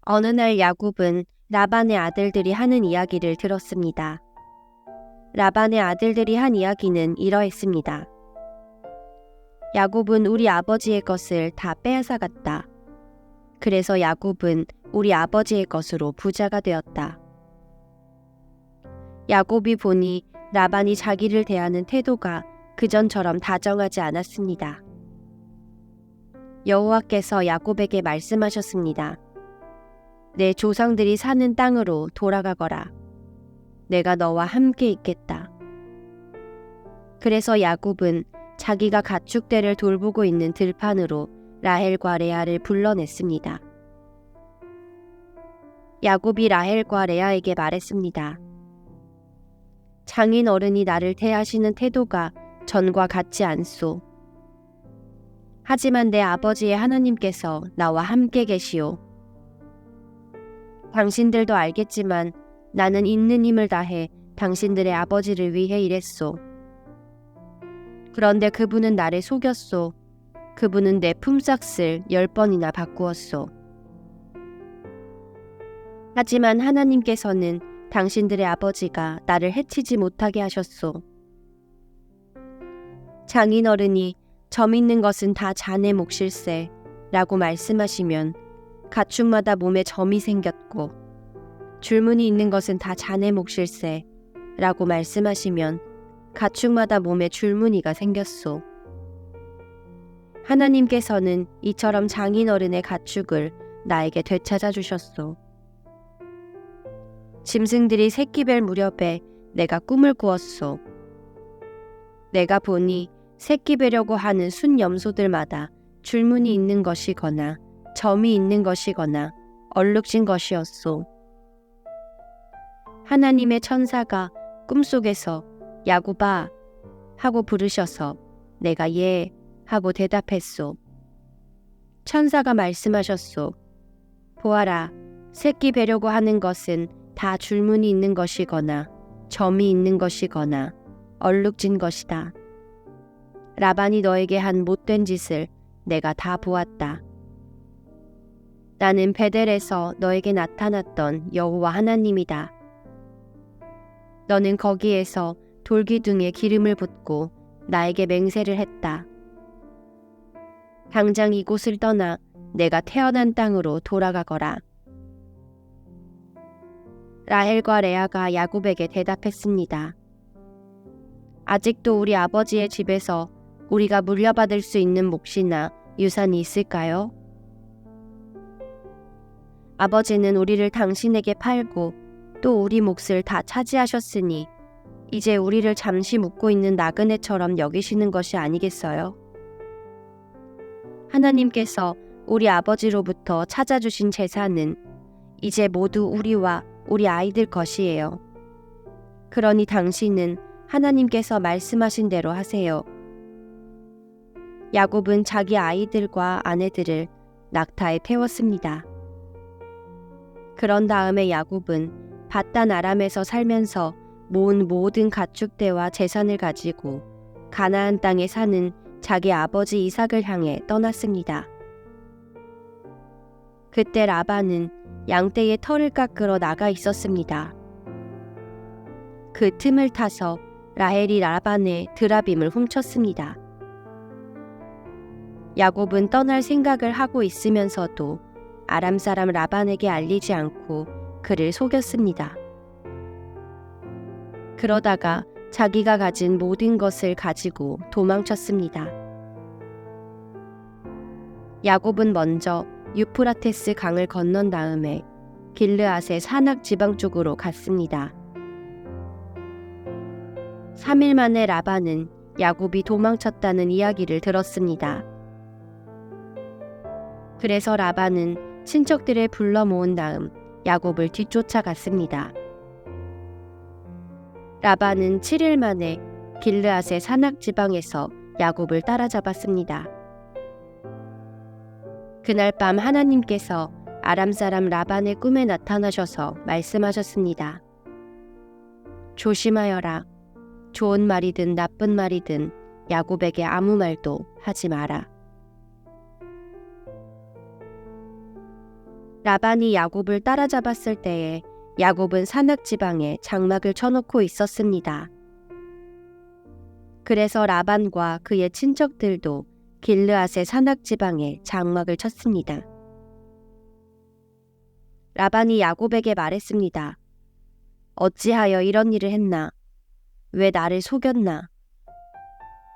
어느 날 야곱은 라반의 아들들이 하는 이야기를 들었습니다. 라반의 아들들이 한 이야기는 이러했습니다. 야곱은 우리 아버지의 것을 다 빼앗아갔다. 그래서 야곱은 우리 아버지의 것으로 부자가 되었다. 야곱이 보니 라반이 자기를 대하는 태도가 그전처럼 다정하지 않았습니다. 여호와께서 야곱에게 말씀하셨습니다. 내 조상들이 사는 땅으로 돌아가거라. 내가 너와 함께 있겠다. 그래서 야곱은 자기가 가축대를 돌보고 있는 들판으로 라헬과 레아를 불러냈습니다. 야곱이 라헬과 레아에게 말했습니다. 장인 어른이 나를 대하시는 태도가 전과 같지 않소. 하지만 내 아버지의 하나님께서 나와 함께 계시오. 당신들도 알겠지만 나는 있는 힘을 다해 당신들의 아버지를 위해 일했소. 그런데 그분은 나를 속였소. 그분은 내 품삯을 10번이나 바꾸었소. 하지만 하나님께서는 당신들의 아버지가 나를 해치지 못하게 하셨소. 장인어른이 점 있는 것은 다 자네 몫일세 라고 말씀하시면 가축마다 몸에 점이 생겼고 줄무늬 있는 것은 다 자네 몫일세 라고 말씀하시면 가축마다 몸에 줄무늬가 생겼소. 하나님께서는 이처럼 장인어른의 가축을 나에게 되찾아 주셨소. 짐승들이 새끼 뵐 무렵에 내가 꿈을 꾸었소. 내가 보니 새끼 뵈려고 하는 순 염소들마다 줄무늬 있는 것이거나 점이 있는 것이거나 얼룩진 것이었소. 하나님의 천사가 꿈속에서 야곱아 하고 부르셔서 내가 예 하고 대답했소. 천사가 말씀하셨소. 보아라, 새끼 뵈려고 하는 것은 다 줄무늬 있는 것이거나 점이 있는 것이거나 얼룩진 것이다. 라반이 너에게 한 못된 짓을 내가 다 보았다. 나는 베델에서 너에게 나타났던 여호와 하나님이다. 너는 거기에서 돌기둥에 기름을 붓고 나에게 맹세를 했다. 당장 이곳을 떠나 내가 태어난 땅으로 돌아가거라. 라헬과 레아가 야곱에게 대답했습니다. 아직도 우리 아버지의 집에서 우리가 물려받을 수 있는 몫이나 유산이 있을까요? 아버지는 우리를 당신에게 팔고 또 우리 몫을 다 차지하셨으니 이제 우리를 잠시 묵고 있는 나그네처럼 여기시는 것이 아니겠어요? 하나님께서 우리 아버지로부터 찾아주신 재산은 이제 모두 우리와 우리 아이들 것이에요. 그러니 당신은 하나님께서 말씀하신 대로 하세요. 야곱은 자기 아이들과 아내들을 낙타에 태웠습니다. 그런 다음에 야곱은 밧단 아람에서 살면서 모은 모든 가축대와 재산을 가지고 가나안 땅에 사는 자기 아버지 이삭을 향해 떠났습니다. 그때 라반은 양떼의 털을 깎으러 나가 있었습니다. 그 틈을 타서 라헬이 라반의 드라빔을 훔쳤습니다. 야곱은 떠날 생각을 하고 있으면서도 아람 사람 라반에게 알리지 않고 그를 속였습니다. 그러다가 자기가 가진 모든 것을 가지고 도망쳤습니다. 야곱은 먼저 유프라테스 강을 건넌 다음에 길르앗의 산악 지방 쪽으로 갔습니다. 3일 만에 라반은 야곱이 도망쳤다는 이야기를 들었습니다. 그래서 라반은 친척들을 불러 모은 다음 야곱을 뒤쫓아갔습니다. 라반은 7일 만에 길르앗의 산악 지방에서 야곱을 따라잡았습니다. 그날 밤 하나님께서 아람 사람 라반의 꿈에 나타나셔서 말씀하셨습니다. 조심하여라. 좋은 말이든 나쁜 말이든 야곱에게 아무 말도 하지 마라. 라반이 야곱을 따라잡았을 때에 야곱은 산악지방에 장막을 쳐놓고 있었습니다. 그래서 라반과 그의 친척들도 길르앗의 산악지방에 장막을 쳤습니다. 라반이 야곱에게 말했습니다. 어찌하여 이런 일을 했나? 왜 나를 속였나?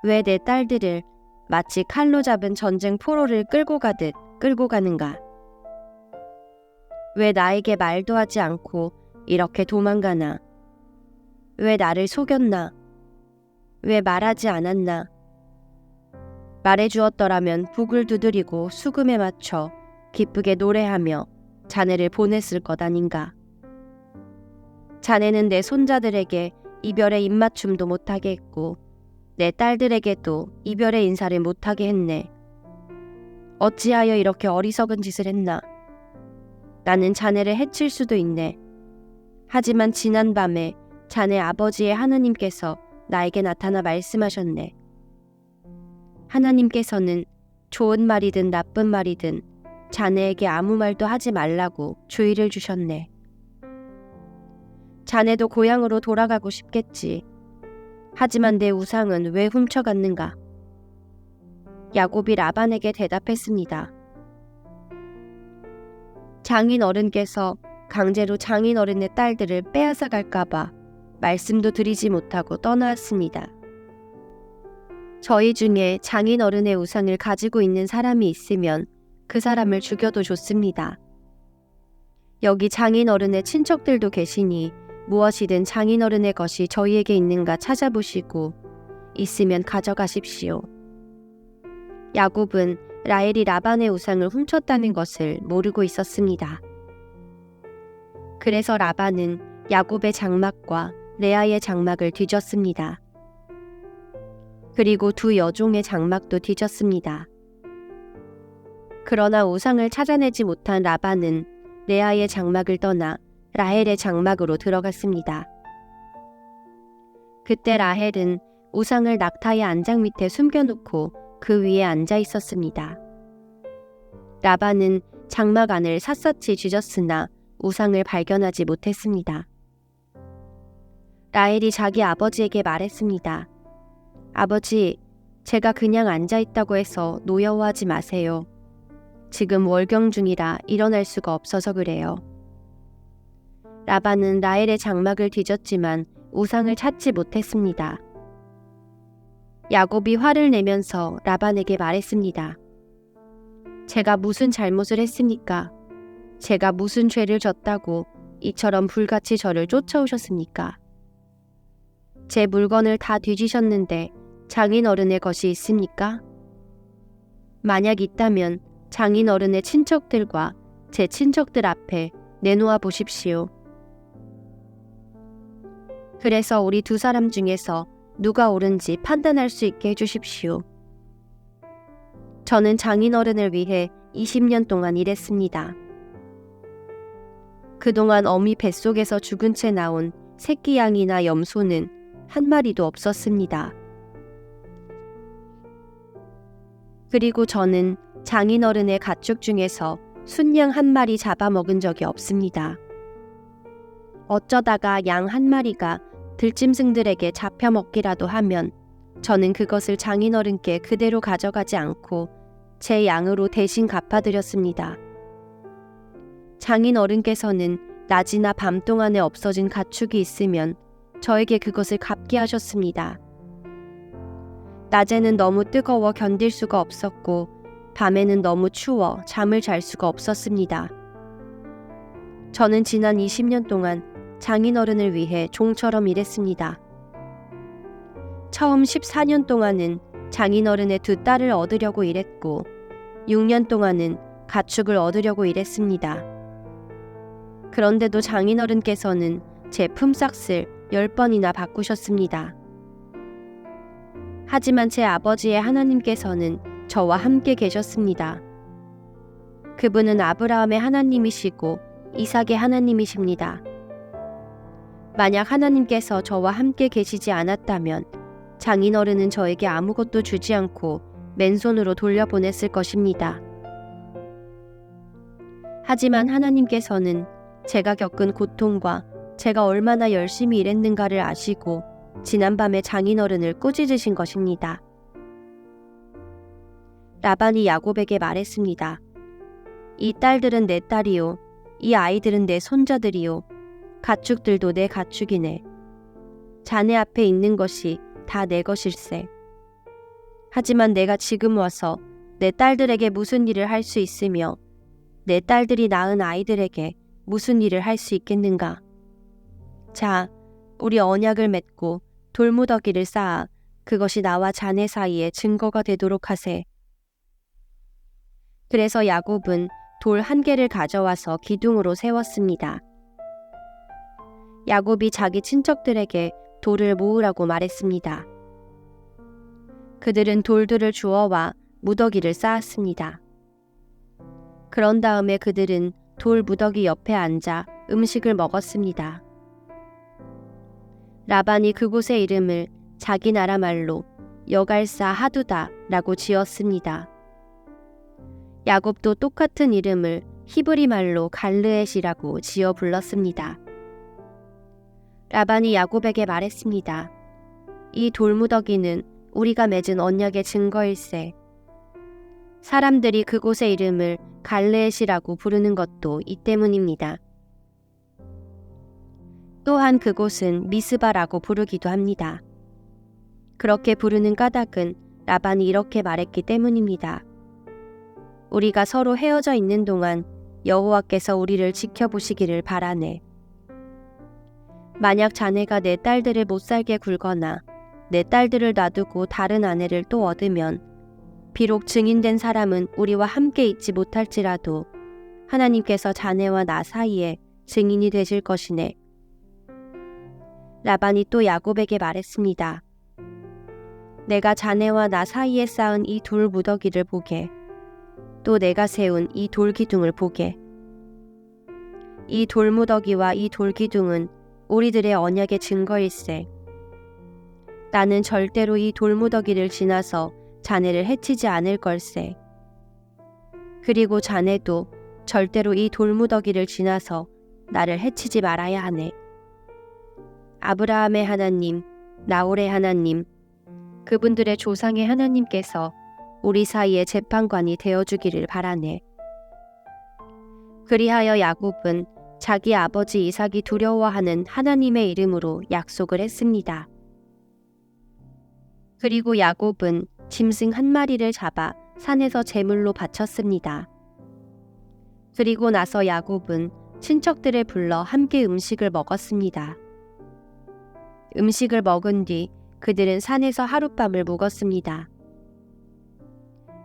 왜 내 딸들을 마치 칼로 잡은 전쟁 포로를 끌고 가듯 끌고 가는가? 왜 나에게 말도 하지 않고 이렇게 도망가나? 왜 나를 속였나? 왜 말하지 않았나? 말해주었더라면 북을 두드리고 수금에 맞춰 기쁘게 노래하며 자네를 보냈을 것 아닌가? 자네는 내 손자들에게 이별의 입맞춤도 못하게 했고 내 딸들에게도 이별의 인사를 못하게 했네. 어찌하여 이렇게 어리석은 짓을 했나? 나는 자네를 해칠 수도 있네. 하지만 지난 밤에 자네 아버지의 하느님께서 나에게 나타나 말씀하셨네. 하나님께서는 좋은 말이든 나쁜 말이든 자네에게 아무 말도 하지 말라고 주의를 주셨네. 자네도 고향으로 돌아가고 싶겠지. 하지만 내 우상은 왜 훔쳐갔는가? 야곱이 라반에게 대답했습니다. 장인 어른께서 강제로 장인 어른의 딸들을 빼앗아 갈까봐 말씀도 드리지 못하고 떠나왔습니다. 저희 중에 장인 어른의 우상을 가지고 있는 사람이 있으면 그 사람을 죽여도 좋습니다. 여기 장인 어른의 친척들도 계시니 무엇이든 장인 어른의 것이 저희에게 있는가 찾아보시고 있으면 가져가십시오. 야곱은 라헬이 라반의 우상을 훔쳤다는 것을 모르고 있었습니다. 그래서 라반은 야곱의 장막과 레아의 장막을 뒤졌습니다. 그리고 두 여종의 장막도 뒤졌습니다. 그러나 우상을 찾아내지 못한 라반은 레아의 장막을 떠나 라헬의 장막으로 들어갔습니다. 그때 라헬은 우상을 낙타의 안장 밑에 숨겨놓고 그 위에 앉아 있었습니다. 라반은 장막 안을 샅샅이 뒤졌으나 우상을 발견하지 못했습니다. 라헬이 자기 아버지에게 말했습니다. 아버지, 제가 그냥 앉아 있다고 해서 노여워하지 마세요. 지금 월경 중이라 일어날 수가 없어서 그래요. 라반은 라헬의 장막을 뒤졌지만 우상을 찾지 못했습니다. 야곱이 화를 내면서 라반에게 말했습니다. 제가 무슨 잘못을 했습니까? 제가 무슨 죄를 졌다고 이처럼 불같이 저를 쫓아오셨습니까? 제 물건을 다 뒤지셨는데 장인 어른의 것이 있습니까? 만약 있다면 장인 어른의 친척들과 제 친척들 앞에 내놓아 보십시오. 그래서 우리 두 사람 중에서 누가 옳은지 판단할 수 있게 해주십시오. 저는 장인 어른을 위해 20년 동안 일했습니다. 그동안 어미 뱃속에서 죽은 채 나온 새끼 양이나 염소는 한 마리도 없었습니다. 그리고 저는 장인 어른의 가축 중에서 순양 한 마리 잡아먹은 적이 없습니다. 어쩌다가 양 한 마리가 들짐승들에게 잡혀먹기라도 하면 저는 그것을 장인 어른께 그대로 가져가지 않고 제 양으로 대신 갚아드렸습니다. 장인 어른께서는 낮이나 밤 동안에 없어진 가축이 있으면 저에게 그것을 갚게 하셨습니다. 낮에는 너무 뜨거워 견딜 수가 없었고 밤에는 너무 추워 잠을 잘 수가 없었습니다. 저는 지난 20년 동안 장인 어른을 위해 종처럼 일했습니다. 처음 14년 동안은 장인 어른의 두 딸을 얻으려고 일했고 6년 동안은 가축을 얻으려고 일했습니다. 그런데도 장인 어른께서는 제 품삯을 10번이나 바꾸셨습니다. 하지만 제 아버지의 하나님께서는 저와 함께 계셨습니다. 그분은 아브라함의 하나님이시고 이삭의 하나님이십니다. 만약 하나님께서 저와 함께 계시지 않았다면 장인 어른은 저에게 아무것도 주지 않고 맨손으로 돌려보냈을 것입니다. 하지만 하나님께서는 제가 겪은 고통과 제가 얼마나 열심히 일했는가를 아시고 지난밤에 장인어른을 꾸짖으신 것입니다. 라반이 야곱에게 말했습니다. 이 딸들은 내 딸이요, 이 아이들은 내 손자들이요, 가축들도 내 가축이네. 자네 앞에 있는 것이 다 내 것일세. 하지만 내가 지금 와서 내 딸들에게 무슨 일을 할 수 있으며 내 딸들이 낳은 아이들에게 무슨 일을 할 수 있겠는가? 자, 우리 언약을 맺고 돌무더기를 쌓아 그것이 나와 자네 사이에 증거가 되도록 하세. 그래서 야곱은 돌 1개를 가져와서 기둥으로 세웠습니다. 야곱이 자기 친척들에게 돌을 모으라고 말했습니다. 그들은 돌들을 주워와 무더기를 쌓았습니다. 그런 다음에 그들은 돌 무더기 옆에 앉아 음식을 먹었습니다. 라반이 그곳의 이름을 자기 나라 말로 여갈사 하두다라고 지었습니다. 야곱도 똑같은 이름을 히브리 말로 갈르엣이라고 지어 불렀습니다. 라반이 야곱에게 말했습니다. 이 돌무더기는 우리가 맺은 언약의 증거일세. 사람들이 그곳의 이름을 갈르엣이라고 부르는 것도 이 때문입니다. 또한 그곳은 미스바라고 부르기도 합니다. 그렇게 부르는 까닭은 라반이 이렇게 말했기 때문입니다. 우리가 서로 헤어져 있는 동안 여호와께서 우리를 지켜보시기를 바라네. 만약 자네가 내 딸들을 못살게 굴거나 내 딸들을 놔두고 다른 아내를 또 얻으면 비록 증인된 사람은 우리와 함께 있지 못할지라도 하나님께서 자네와 나 사이에 증인이 되실 것이네. 라반이 또 야곱에게 말했습니다. 내가 자네와 나 사이에 쌓은 이 돌 무더기를 보게. 또 내가 세운 이 돌기둥을 보게. 이 돌무더기와 이 돌기둥은 우리들의 언약의 증거일세. 나는 절대로 이 돌무더기를 지나서 자네를 해치지 않을 걸세. 그리고 자네도 절대로 이 돌무더기를 지나서 나를 해치지 말아야 하네. 아브라함의 하나님, 나홀의 하나님, 그분들의 조상의 하나님께서 우리 사이의 재판관이 되어주기를 바라네. 그리하여 야곱은 자기 아버지 이삭이 두려워하는 하나님의 이름으로 약속을 했습니다. 그리고 야곱은 짐승 1마리를 잡아 산에서 제물로 바쳤습니다. 그리고 나서 야곱은 친척들을 불러 함께 음식을 먹었습니다. 음식을 먹은 뒤 그들은 산에서 하룻밤을 묵었습니다.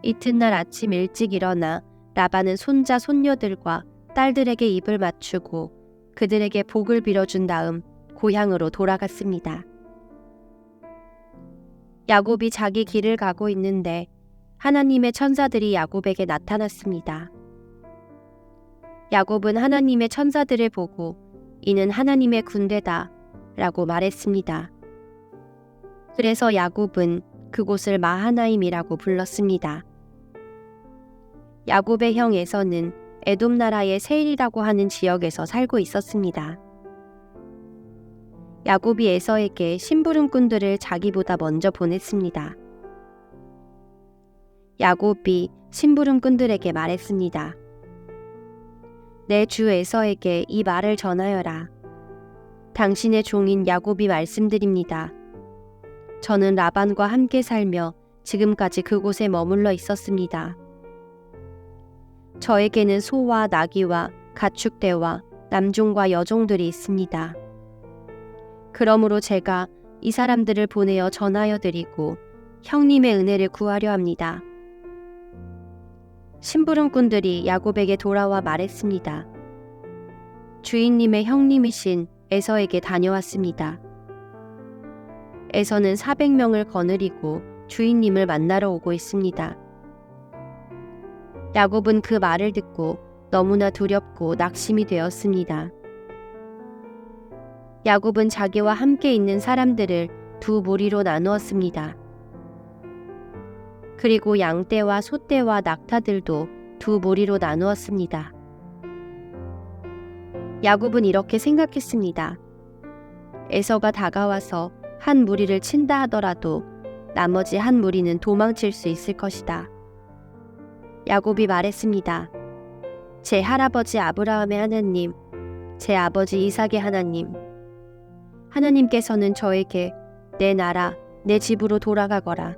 이튿날 아침 일찍 일어나 라반은 손자 손녀들과 딸들에게 입을 맞추고 그들에게 복을 빌어준 다음 고향으로 돌아갔습니다. 야곱이 자기 길을 가고 있는데 하나님의 천사들이 야곱에게 나타났습니다. 야곱은 하나님의 천사들을 보고 이는 하나님의 군대다 라고 말했습니다. 그래서 야곱은 그곳을 마하나임이라고 불렀습니다. 야곱의 형 에서는 에돔 나라의 세일이라고 하는 지역에서 살고 있었습니다. 야곱이 에서에게 심부름꾼들을 자기보다 먼저 보냈습니다. 야곱이 심부름꾼들에게 말했습니다. 내 주 에서에게 이 말을 전하여라. 당신의 종인 야곱이 말씀드립니다. 저는 라반과 함께 살며 지금까지 그곳에 머물러 있었습니다. 저에게는 소와 나귀와 가축대와 남종과 여종들이 있습니다. 그러므로 제가 이 사람들을 보내어 전하여 드리고 형님의 은혜를 구하려 합니다. 심부름꾼들이 야곱에게 돌아와 말했습니다. 주인님의 형님이신 에서에게 다녀왔습니다. 에서는 400명을 거느리고 주인님을 만나러 오고 있습니다. 야곱은 그 말을 듣고 너무나 두렵고 낙심이 되었습니다. 야곱은 자기와 함께 있는 사람들을 2무리로 나누었습니다. 그리고 양떼와 소떼와 낙타들도 2무리로 나누었습니다. 야곱은 이렇게 생각했습니다. 에서가 다가와서 한 무리를 친다 하더라도 나머지 한 무리는 도망칠 수 있을 것이다. 야곱이 말했습니다. 제 할아버지 아브라함의 하나님, 제 아버지 이삭의 하나님, 하나님께서는 저에게 내 나라, 내 집으로 돌아가거라.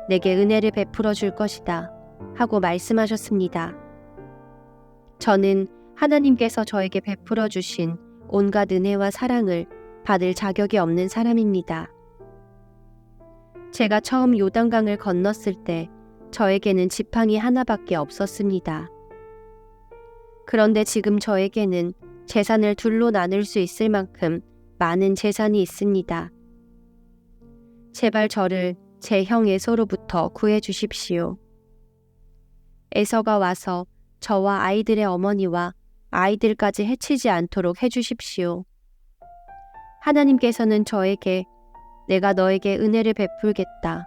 내게 은혜를 베풀어 줄 것이다. 하고 말씀하셨습니다. 저는 하나님께서 저에게 베풀어 주신 온갖 은혜와 사랑을 받을 자격이 없는 사람입니다. 제가 처음 요단강을 건넜을 때 저에게는 지팡이 하나밖에 없었습니다. 그런데 지금 저에게는 재산을 둘로 나눌 수 있을 만큼 많은 재산이 있습니다. 제발 저를 제 형 에서로부터 구해 주십시오. 에서가 와서 저와 아이들의 어머니와 아이들까지 해치지 않도록 해주십시오. 하나님께서는 저에게 내가 너에게 은혜를 베풀겠다.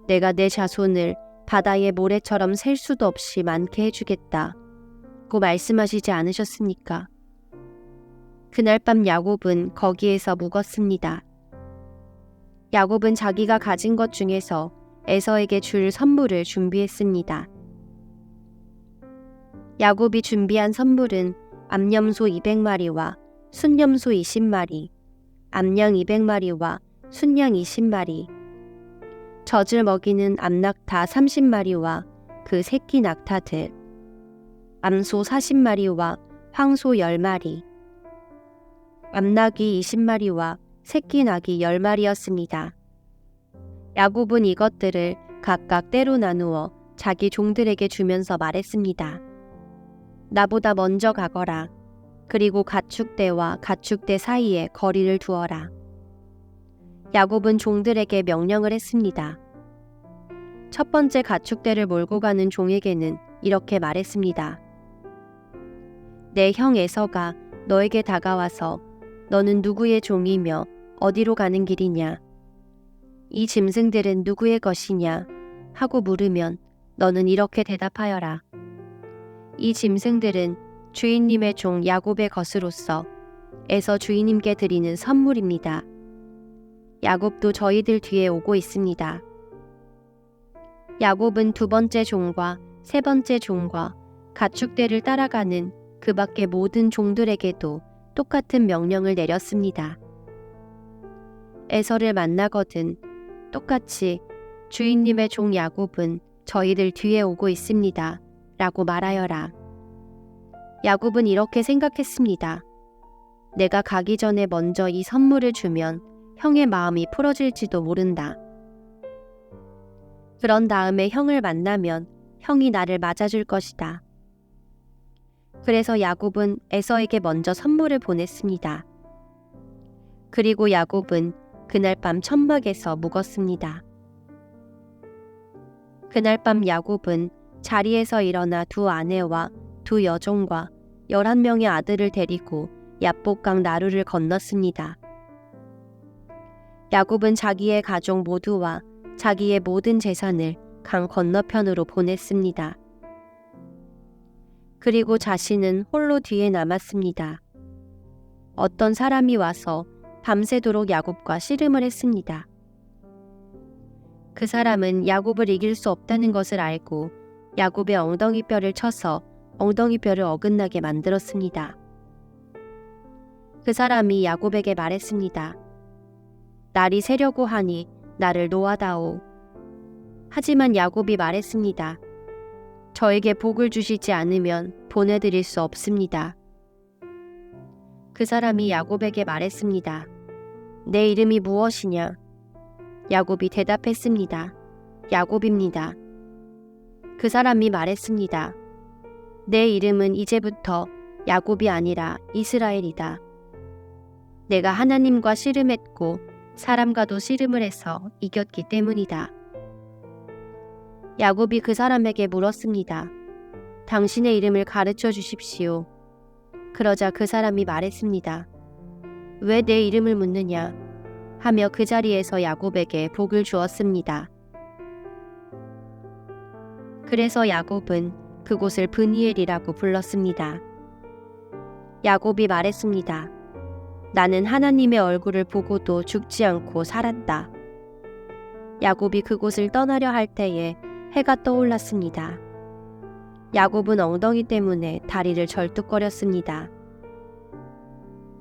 내가 내 자손을 바다의 모래처럼 셀 수도 없이 많게 해주겠다. 고 말씀하시지 않으셨습니까? 그날 밤 야곱은 거기에서 묵었습니다. 야곱은 자기가 가진 것 중에서 에서에게 줄 선물을 준비했습니다. 야곱이 준비한 선물은 암염소 200마리와 순염소 20마리, 암양 200마리와 순양 20마리, 젖을 먹이는 암낙타 30마리와 그 새끼 낙타들, 암소 40마리와 황소 10마리, 암낙이 20마리와 새끼 낙이 10마리였습니다. 야곱은 이것들을 각각 때로 나누어 자기 종들에게 주면서 말했습니다. 나보다 먼저 가거라. 그리고 가축대와 가축대 사이에 거리를 두어라. 야곱은 종들에게 명령을 했습니다. 첫 번째 가축대를 몰고 가는 종에게는 이렇게 말했습니다. 내 형 에서가 너에게 다가와서 너는 누구의 종이며 어디로 가는 길이냐? 이 짐승들은 누구의 것이냐? 하고 물으면 너는 이렇게 대답하여라. 이 짐승들은 주인님의 종 야곱의 것으로서 에서 주인님께 드리는 선물입니다. 야곱도 저희들 뒤에 오고 있습니다. 야곱은 두 번째 종과 세 번째 종과 가축대를 따라가는 그 밖의 모든 종들에게도 똑같은 명령을 내렸습니다. 에서를 만나거든 똑같이 주인님의 종 야곱은 저희들 뒤에 오고 있습니다. 라고 말하여라. 야곱은 이렇게 생각했습니다. 내가 가기 전에 먼저 이 선물을 주면 형의 마음이 풀어질지도 모른다. 그런 다음에 형을 만나면 형이 나를 맞아줄 것이다. 그래서 야곱은 에서에게 먼저 선물을 보냈습니다. 그리고 야곱은 그날 밤 천막에서 묵었습니다. 그날 밤 야곱은 자리에서 일어나 두 아내와 두 여종과 11명의 아들을 데리고 야복강 나루를 건넜습니다. 야곱은 자기의 가족 모두와 자기의 모든 재산을 강 건너편으로 보냈습니다. 그리고 자신은 홀로 뒤에 남았습니다. 어떤 사람이 와서 밤새도록 야곱과 씨름을 했습니다. 그 사람은 야곱을 이길 수 없다는 것을 알고 야곱의 엉덩이뼈를 쳐서 엉덩이뼈를 어긋나게 만들었습니다. 그 사람이 야곱에게 말했습니다. 날이 새려고 하니 나를 놓아다오. 하지만 야곱이 말했습니다. 저에게 복을 주시지 않으면 보내드릴 수 없습니다. 그 사람이 야곱에게 말했습니다. 내 이름이 무엇이냐? 야곱이 대답했습니다. 야곱입니다. 그 사람이 말했습니다. 내 이름은 이제부터 야곱이 아니라 이스라엘이다. 내가 하나님과 씨름했고 사람과도 씨름을 해서 이겼기 때문이다. 야곱이 그 사람에게 물었습니다. 당신의 이름을 가르쳐 주십시오. 그러자 그 사람이 말했습니다. 왜 내 이름을 묻느냐? 하며 그 자리에서 야곱에게 복을 주었습니다. 그래서 야곱은 그곳을 브니엘이라고 불렀습니다. 야곱이 말했습니다. 나는 하나님의 얼굴을 보고도 죽지 않고 살았다. 야곱이 그곳을 떠나려 할 때에 해가 떠올랐습니다. 야곱은 엉덩이 때문에 다리를 절뚝거렸습니다.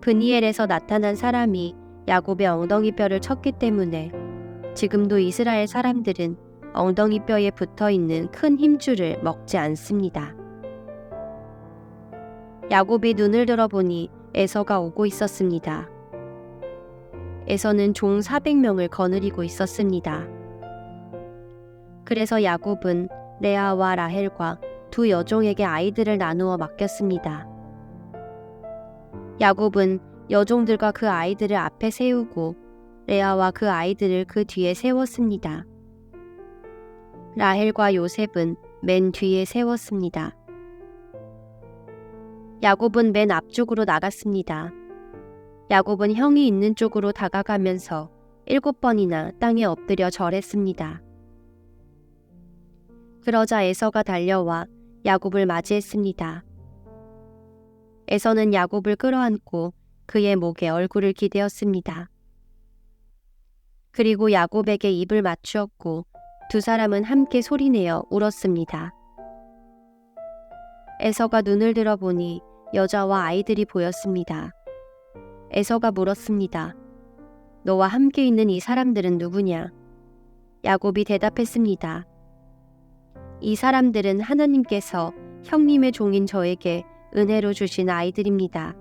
브니엘에서 나타난 사람이 야곱의 엉덩이 뼈를 쳤기 때문에 지금도 이스라엘 사람들은 엉덩이 뼈에 붙어 있는 큰 힘줄을 먹지 않습니다. 야곱이 눈을 들어보니 에서가 오고 있었습니다. 에서는 종 400명을 거느리고 있었습니다. 그래서 야곱은 레아와 라헬과 두 여종에게 아이들을 나누어 맡겼습니다. 야곱은 여종들과 그 아이들을 앞에 세우고 레아와 그 아이들을 그 뒤에 세웠습니다. 라헬과 요셉은 맨 뒤에 세웠습니다. 야곱은 맨 앞쪽으로 나갔습니다. 야곱은 형이 있는 쪽으로 다가가면서 7번이나 땅에 엎드려 절했습니다. 그러자 에서가 달려와 야곱을 맞이했습니다. 에서는 야곱을 끌어안고 그의 목에 얼굴을 기대었습니다. 그리고 야곱에게 입을 맞추었고 두 사람은 함께 소리내어 울었습니다. 에서가 눈을 들어보니 여자와 아이들이 보였습니다. 에서가 물었습니다. 너와 함께 있는 이 사람들은 누구냐? 야곱이 대답했습니다. 이 사람들은 하나님께서 형님의 종인 저에게 은혜로 주신 아이들입니다.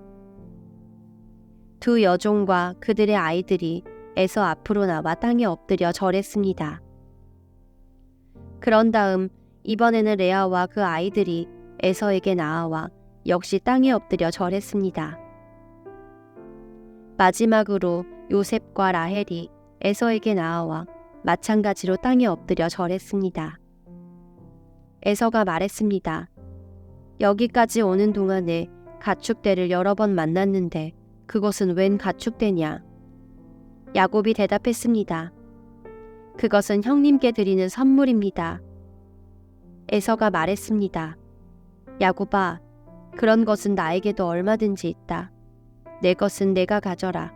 두 여종과 그들의 아이들이 에서 앞으로 나와 땅에 엎드려 절했습니다. 그런 다음 이번에는 레아와 그 아이들이 에서에게 나아와 역시 땅에 엎드려 절했습니다. 마지막으로 요셉과 라헬이 에서에게 나아와 마찬가지로 땅에 엎드려 절했습니다. 에서가 말했습니다. 여기까지 오는 동안에 가축대를 여러 번 만났는데 그것은 웬 가축대냐? 야곱이 대답했습니다. 그것은 형님께 드리는 선물입니다. 에서가 말했습니다. 야곱아, 그런 것은 나에게도 얼마든지 있다. 내 것은 내가 가져라.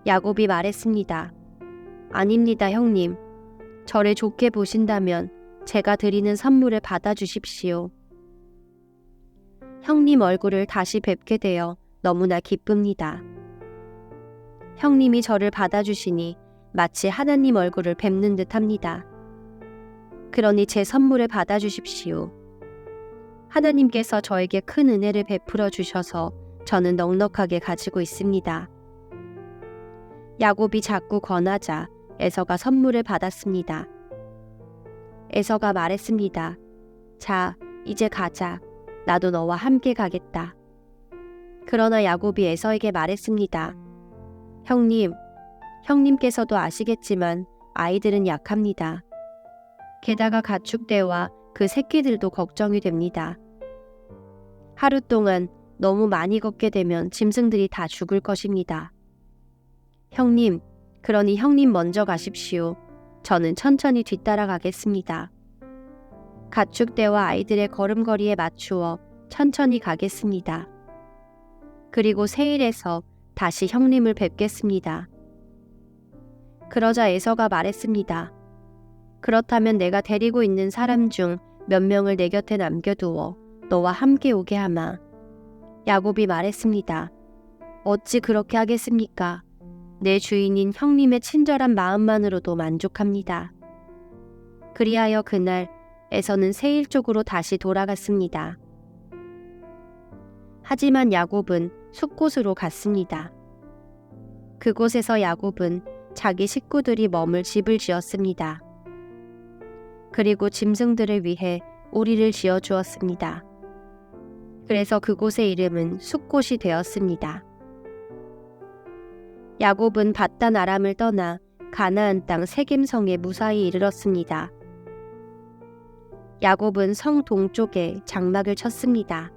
야곱이 말했습니다. 아닙니다, 형님. 저를 좋게 보신다면 제가 드리는 선물을 받아주십시오. 형님 얼굴을 다시 뵙게 되어 너무나 기쁩니다. 형님이 저를 받아주시니 마치 하나님 얼굴을 뵙는 듯합니다. 그러니 제 선물을 받아주십시오. 하나님께서 저에게 큰 은혜를 베풀어 주셔서 저는 넉넉하게 가지고 있습니다. 야곱이 자꾸 권하자 에서가 선물을 받았습니다. 에서가 말했습니다. 자, 이제 가자. 나도 너와 함께 가겠다. 그러나 야곱이 에서에게 말했습니다. 형님께서도 아시겠지만 아이들은 약합니다. 게다가 가축대와 그 새끼들도 걱정이 됩니다. 하루 동안 너무 많이 걷게 되면 짐승들이 다 죽을 것입니다. 형님, 그러니 형님 먼저 가십시오. 저는 천천히 뒤따라 가겠습니다. 가축대와 아이들의 걸음걸이에 맞추어 천천히 가겠습니다. 그리고 세일에서 다시 형님을 뵙겠습니다. 그러자 에서가 말했습니다. 그렇다면 내가 데리고 있는 사람 중 몇 명을 내 곁에 남겨두어 너와 함께 오게 하마. 야곱이 말했습니다. 어찌 그렇게 하겠습니까? 내 주인인 형님의 친절한 마음만으로도 만족합니다. 그리하여 그날 에서는 세일 쪽으로 다시 돌아갔습니다. 하지만 야곱은 숲곳으로 갔습니다. 그곳에서 야곱은 자기 식구들이 머물 집을 지었습니다. 그리고 짐승들을 위해 우리를 지어 주었습니다. 그래서 그곳의 이름은 숲곳이 되었습니다. 야곱은 밧단 아람을 떠나 가나안 땅 세겜성에 무사히 이르렀습니다. 야곱은 성 동쪽에 장막을 쳤습니다.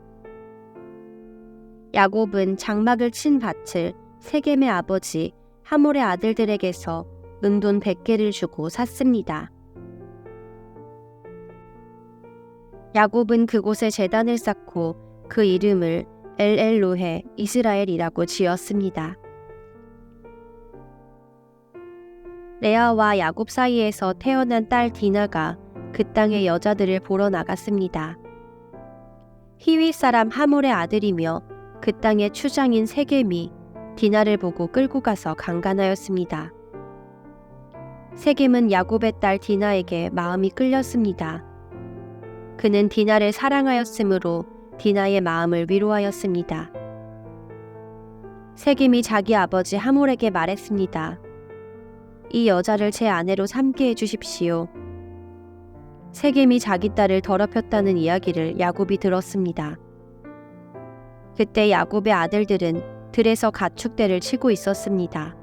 야곱은 장막을 친 밭을 세겜의 아버지 하몰의 아들들에게서 은돈 100개를 주고 샀습니다. 야곱은 그곳에 제단을 쌓고 그 이름을 엘엘로헤 이스라엘이라고 지었습니다. 레아와 야곱 사이에서 태어난 딸 디나가 그 땅의 여자들을 보러 나갔습니다. 히윗 사람 하몰의 아들이며 그 땅의 추장인 세겜이 디나를 보고 끌고 가서 강간하였습니다. 세겜은 야곱의 딸 디나에게 마음이 끌렸습니다. 그는 디나를 사랑하였으므로 디나의 마음을 위로하였습니다. 세겜이 자기 아버지 하몰에게 말했습니다. 이 여자를 제 아내로 삼게 해주십시오. 세겜이 자기 딸을 더럽혔다는 이야기를 야곱이 들었습니다. 그때 야곱의 아들들은 들에서 가축대를 치고 있었습니다.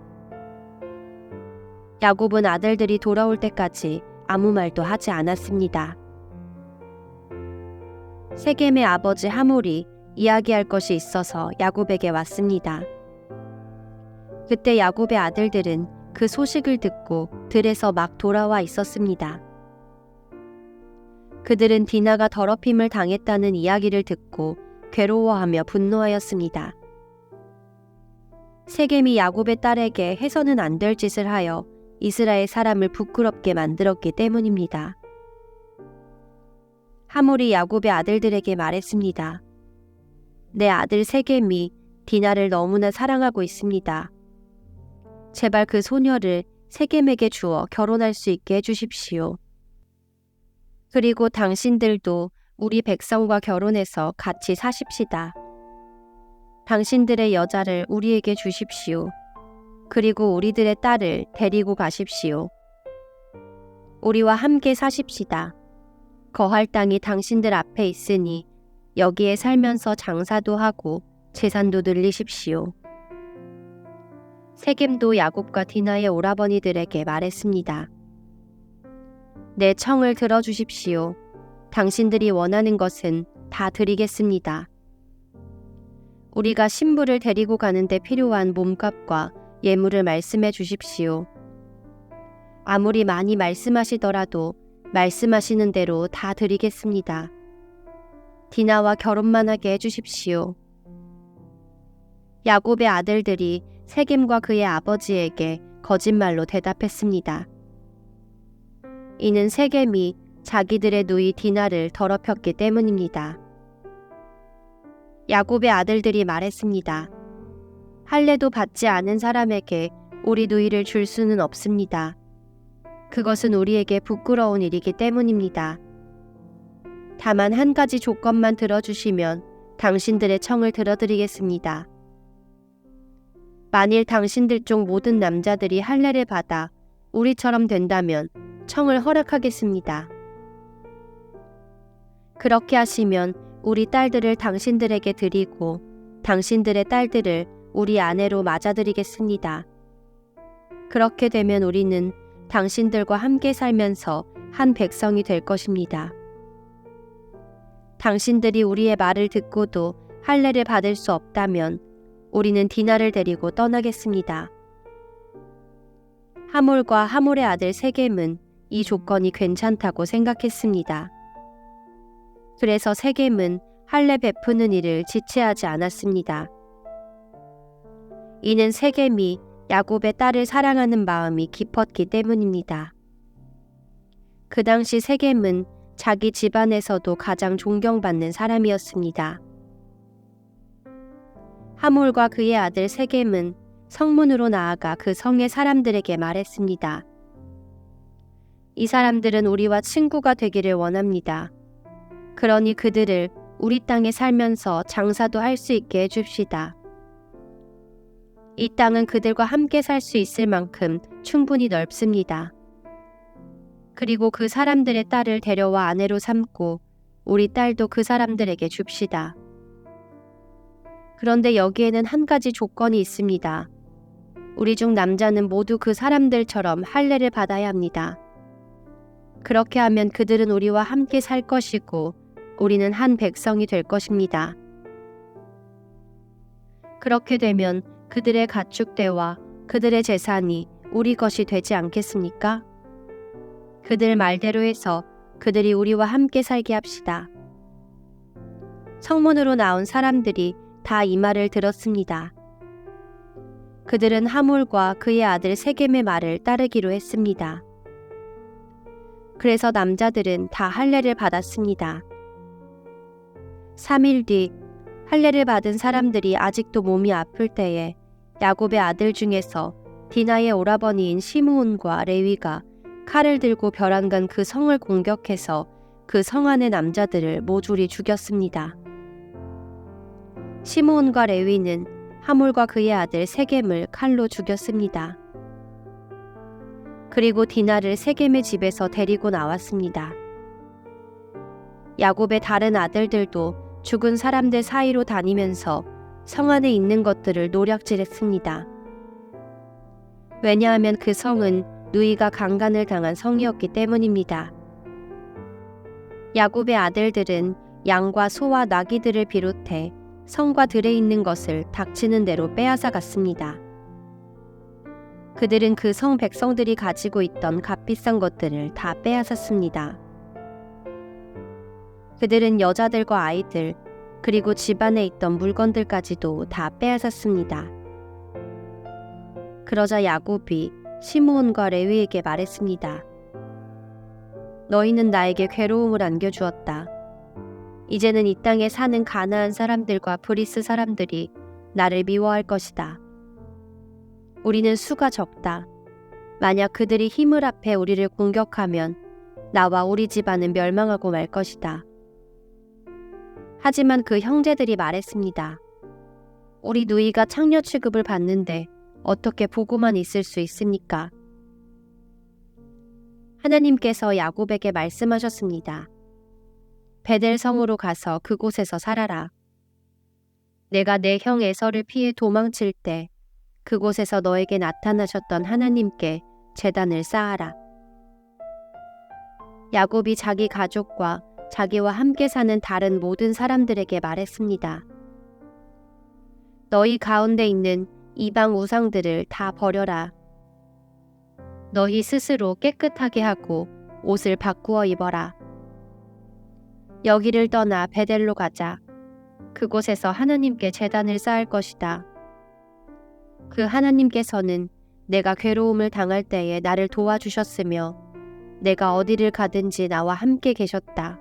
야곱은 아들들이 돌아올 때까지 아무 말도 하지 않았습니다. 세겜의 아버지 하몰이 이야기할 것이 있어서 야곱에게 왔습니다. 그때 야곱의 아들들은 그 소식을 듣고 들에서 막 돌아와 있었습니다. 그들은 디나가 더럽힘을 당했다는 이야기를 듣고 괴로워하며 분노하였습니다. 세겜이 야곱의 딸에게 해서는 안 될 짓을 하여 이스라엘 사람을 부끄럽게 만들었기 때문입니다. 하몰이 야곱의 아들들에게 말했습니다. 내 아들 세겜이 디나를 너무나 사랑하고 있습니다. 제발 그 소녀를 세겜에게 주어 결혼할 수 있게 해주십시오. 그리고 당신들도 우리 백성과 결혼해서 같이 사십시다. 당신들의 여자를 우리에게 주십시오. 그리고 우리들의 딸을 데리고 가십시오. 우리와 함께 사십시다. 거할 땅이 당신들 앞에 있으니 여기에 살면서 장사도 하고 재산도 늘리십시오. 세겜도 야곱과 디나의 오라버니들에게 말했습니다. 내 청을 들어주십시오. 당신들이 원하는 것은 다 드리겠습니다. 우리가 신부를 데리고 가는데 필요한 몸값과 예물을 말씀해 주십시오. 아무리 많이 말씀하시더라도 말씀하시는 대로 다 드리겠습니다. 디나와 결혼만 하게 해주십시오. 야곱의 아들들이 세겜과 그의 아버지에게 거짓말로 대답했습니다. 이는 세겜이 자기들의 누이 디나를 더럽혔기 때문입니다. 야곱의 아들들이 말했습니다. 할례도 받지 않은 사람에게 우리 누이를 줄 수는 없습니다. 그것은 우리에게 부끄러운 일이기 때문입니다. 다만 한 가지 조건만 들어주시면 당신들의 청을 들어드리겠습니다. 만일 당신들 중 모든 남자들이 할례를 받아 우리처럼 된다면 청을 허락하겠습니다. 그렇게 하시면 우리 딸들을 당신들에게 드리고 당신들의 딸들을 우리 아내로 맞아드리겠습니다. 그렇게 되면 우리는 당신들과 함께 살면서 한 백성이 될 것입니다. 당신들이 우리의 말을 듣고도 할례를 받을 수 없다면 우리는 디나를 데리고 떠나겠습니다. 하몰과 하몰의 아들 세겜은 이 조건이 괜찮다고 생각했습니다. 그래서 세겜은 할례 베푸는 일을 지체하지 않았습니다. 이는 세겜이 야곱의 딸을 사랑하는 마음이 깊었기 때문입니다. 그 당시 세겜은 자기 집안에서도 가장 존경받는 사람이었습니다. 하몰과 그의 아들 세겜은 성문으로 나아가 그 성의 사람들에게 말했습니다. 이 사람들은 우리와 친구가 되기를 원합니다. 그러니 그들을 우리 땅에 살면서 장사도 할 수 있게 해줍시다. 이 땅은 그들과 함께 살 수 있을 만큼 충분히 넓습니다. 그리고 그 사람들의 딸을 데려와 아내로 삼고 우리 딸도 그 사람들에게 줍시다. 그런데 여기에는 한 가지 조건이 있습니다. 우리 중 남자는 모두 그 사람들처럼 할례를 받아야 합니다. 그렇게 하면 그들은 우리와 함께 살 것이고 우리는 한 백성이 될 것입니다. 그렇게 되면 그들의 가축대와 그들의 재산이 우리 것이 되지 않겠습니까? 그들 말대로 해서 그들이 우리와 함께 살게 합시다. 성문으로 나온 사람들이 다 이 말을 들었습니다. 그들은 하몰과 그의 아들 세겜의 말을 따르기로 했습니다. 그래서 남자들은 다 할례를 받았습니다. 3일 뒤 할례를 받은 사람들이 아직도 몸이 아플 때에 야곱의 아들 중에서 디나의 오라버니인 시므온과 레위가 칼을 들고 벼랑간 그 성을 공격해서 그 성 안의 남자들을 모조리 죽였습니다. 시므온과 레위는 하몰과 그의 아들 세겜을 칼로 죽였습니다. 그리고 디나를 세겜의 집에서 데리고 나왔습니다. 야곱의 다른 아들들도 죽은 사람들 사이로 다니면서 성 안에 있는 것들을 노략질했습니다. 왜냐하면 그 성은 누이가 강간을 당한 성이었기 때문입니다. 야곱의 아들들은 양과 소와 나귀들을 비롯해 성과 들에 있는 것을 닥치는 대로 빼앗아 갔습니다. 그들은 그 성 백성들이 가지고 있던 값비싼 것들을 다 빼앗았습니다. 그들은 여자들과 아이들, 그리고 집안에 있던 물건들까지도 다 빼앗았습니다. 그러자 야곱이 시므온과 레위에게 말했습니다. 너희는 나에게 괴로움을 안겨주었다. 이제는 이 땅에 사는 가나안 사람들과 브리스 사람들이 나를 미워할 것이다. 우리는 수가 적다. 만약 그들이 힘을 합해 우리를 공격하면 나와 우리 집안은 멸망하고 말 것이다. 하지만 그 형제들이 말했습니다. 우리 누이가 창녀 취급을 받는데 어떻게 보고만 있을 수 있습니까? 하나님께서 야곱에게 말씀하셨습니다. 베델 성으로 가서 그곳에서 살아라. 내가 내 형 에서를 피해 도망칠 때 그곳에서 너에게 나타나셨던 하나님께 제단을 쌓아라. 야곱이 자기 가족과 자기와 함께 사는 다른 모든 사람들에게 말했습니다. 너희 가운데 있는 이방 우상들을 다 버려라. 너희 스스로 깨끗하게 하고 옷을 바꾸어 입어라. 여기를 떠나 베델로 가자. 그곳에서 하나님께 제단을 쌓을 것이다. 그 하나님께서는 내가 괴로움을 당할 때에 나를 도와주셨으며 내가 어디를 가든지 나와 함께 계셨다.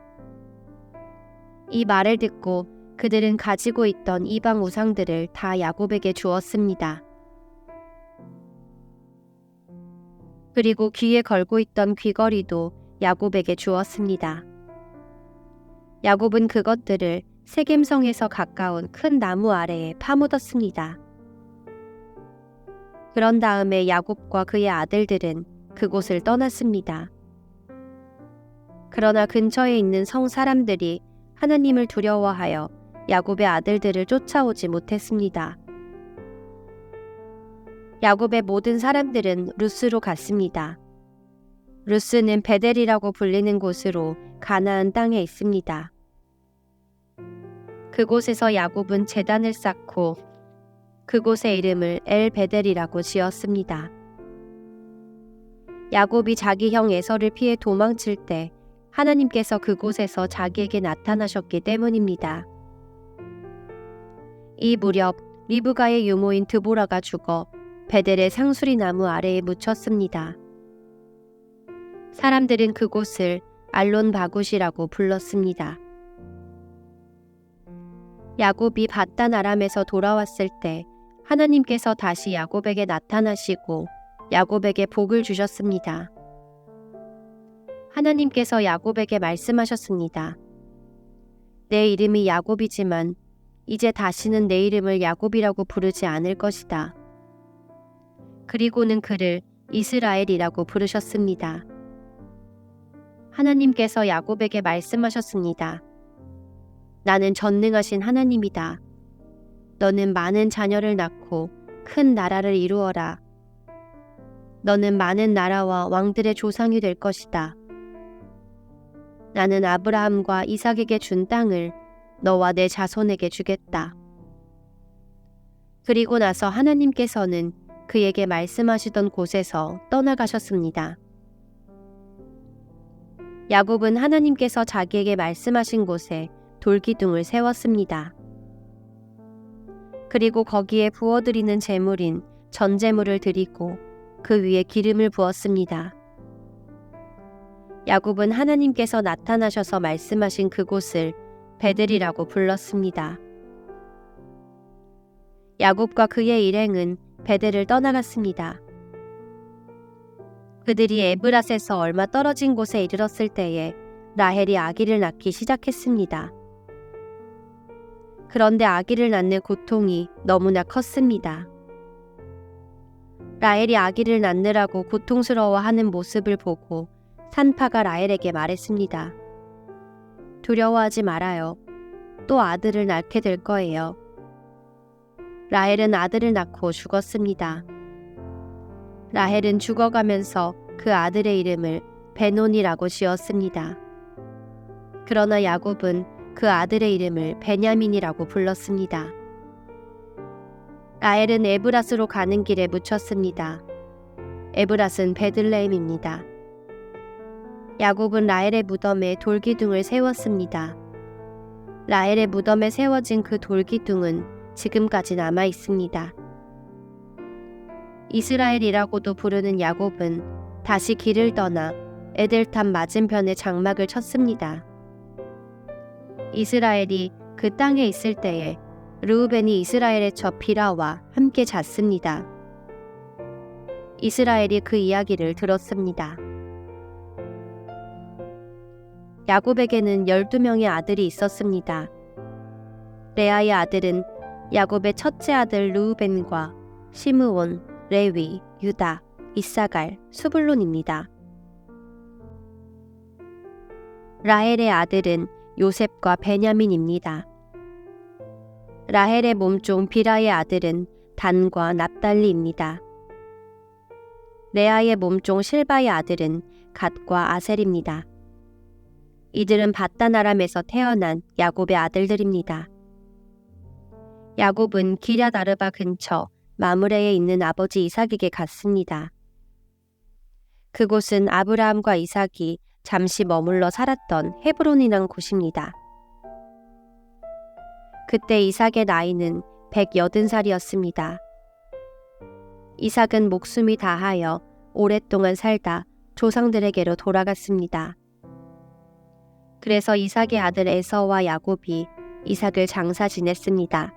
이 말을 듣고 그들은 가지고 있던 이방 우상들을 다 야곱에게 주었습니다. 그리고 귀에 걸고 있던 귀걸이도 야곱에게 주었습니다. 야곱은 그것들을 세겜성에서 가까운 큰 나무 아래에 파묻었습니다. 그런 다음에 야곱과 그의 아들들은 그곳을 떠났습니다. 그러나 근처에 있는 성 사람들이 하나님을 두려워하여 야곱의 아들들을 쫓아오지 못했습니다. 야곱의 모든 사람들은 루스로 갔습니다. 루스는 베델이라고 불리는 곳으로 가나안 땅에 있습니다. 그곳에서 야곱은 제단을 쌓고 그곳의 이름을 엘베델이라고 지었습니다. 야곱이 자기 형 에서를 피해 도망칠 때 하나님께서 그곳에서 자기에게 나타나셨기 때문입니다. 이 무렵 리브가의 유모인 드보라가 죽어 베델의 상수리 나무 아래에 묻혔습니다. 사람들은 그곳을 알론 바굿이라고 불렀습니다. 야곱이 밧단 아람에서 돌아왔을 때 하나님께서 다시 야곱에게 나타나시고 야곱에게 복을 주셨습니다. 하나님께서 야곱에게 말씀하셨습니다. 내 이름이 야곱이지만 이제 다시는 내 이름을 야곱이라고 부르지 않을 것이다. 그리고는 그를 이스라엘이라고 부르셨습니다. 하나님께서 야곱에게 말씀하셨습니다. 나는 전능하신 하나님이다. 너는 많은 자녀를 낳고 큰 나라를 이루어라. 너는 많은 나라와 왕들의 조상이 될 것이다. 나는 아브라함과 이삭에게 준 땅을 너와 내 자손에게 주겠다. 그리고 나서 하나님께서는 그에게 말씀하시던 곳에서 떠나가셨습니다. 야곱은 하나님께서 자기에게 말씀하신 곳에 돌기둥을 세웠습니다. 그리고 거기에 부어드리는 제물인 전제물을 드리고 그 위에 기름을 부었습니다. 야곱은 하나님께서 나타나셔서 말씀하신 그곳을 베들이라고 불렀습니다. 야곱과 그의 일행은 베델을 떠나갔습니다. 그들이 에브랏에서 얼마 떨어진 곳에 이르렀을 때에 라헬이 아기를 낳기 시작했습니다. 그런데 아기를 낳는 고통이 너무나 컸습니다. 라헬이 아기를 낳느라고 고통스러워하는 모습을 보고 산파가 라헬에게 말했습니다. 두려워하지 말아요. 또 아들을 낳게 될 거예요. 라헬은 아들을 낳고 죽었습니다. 라헬은 죽어가면서 그 아들의 이름을 베논이라고 지었습니다. 그러나 야곱은 그 아들의 이름을 베냐민이라고 불렀습니다. 라헬은 에브랏으로 가는 길에 묻혔습니다. 에브랏은 베들레헴입니다. 야곱은 라헬의 무덤에 돌기둥을 세웠습니다. 라헬의 무덤에 세워진 그 돌기둥은 지금까지 남아 있습니다. 이스라엘이라고도 부르는 야곱은 다시 길을 떠나 에델탑 맞은편에 장막을 쳤습니다. 이스라엘이 그 땅에 있을 때에 르우벤이 이스라엘의 저 비라와 함께 잤습니다. 이스라엘이 그 이야기를 들었습니다. 야곱에게는 12명의 아들이 있었습니다. 레아의 아들은 야곱의 첫째 아들 르우벤과 시므온, 레위, 유다, 이사갈, 수불론입니다. 라헬의 아들은 요셉과 베냐민입니다. 라헬의 몸종 비라의 아들은 단과 납달리입니다. 레아의 몸종 실바의 아들은 갓과 아셀입니다. 이들은 바단 아람에서 태어난 야곱의 아들들입니다. 야곱은 기럇 아르바 근처 마므레에 있는 아버지 이삭에게 갔습니다. 그곳은 아브라함과 이삭이 잠시 머물러 살았던 헤브론이란 곳입니다. 그때 이삭의 나이는 180살이었습니다. 이삭은 목숨이 다하여 오랫동안 살다 조상들에게로 돌아갔습니다. 그래서 이삭의 아들 에서와 야곱이 이삭을 장사 지냈습니다.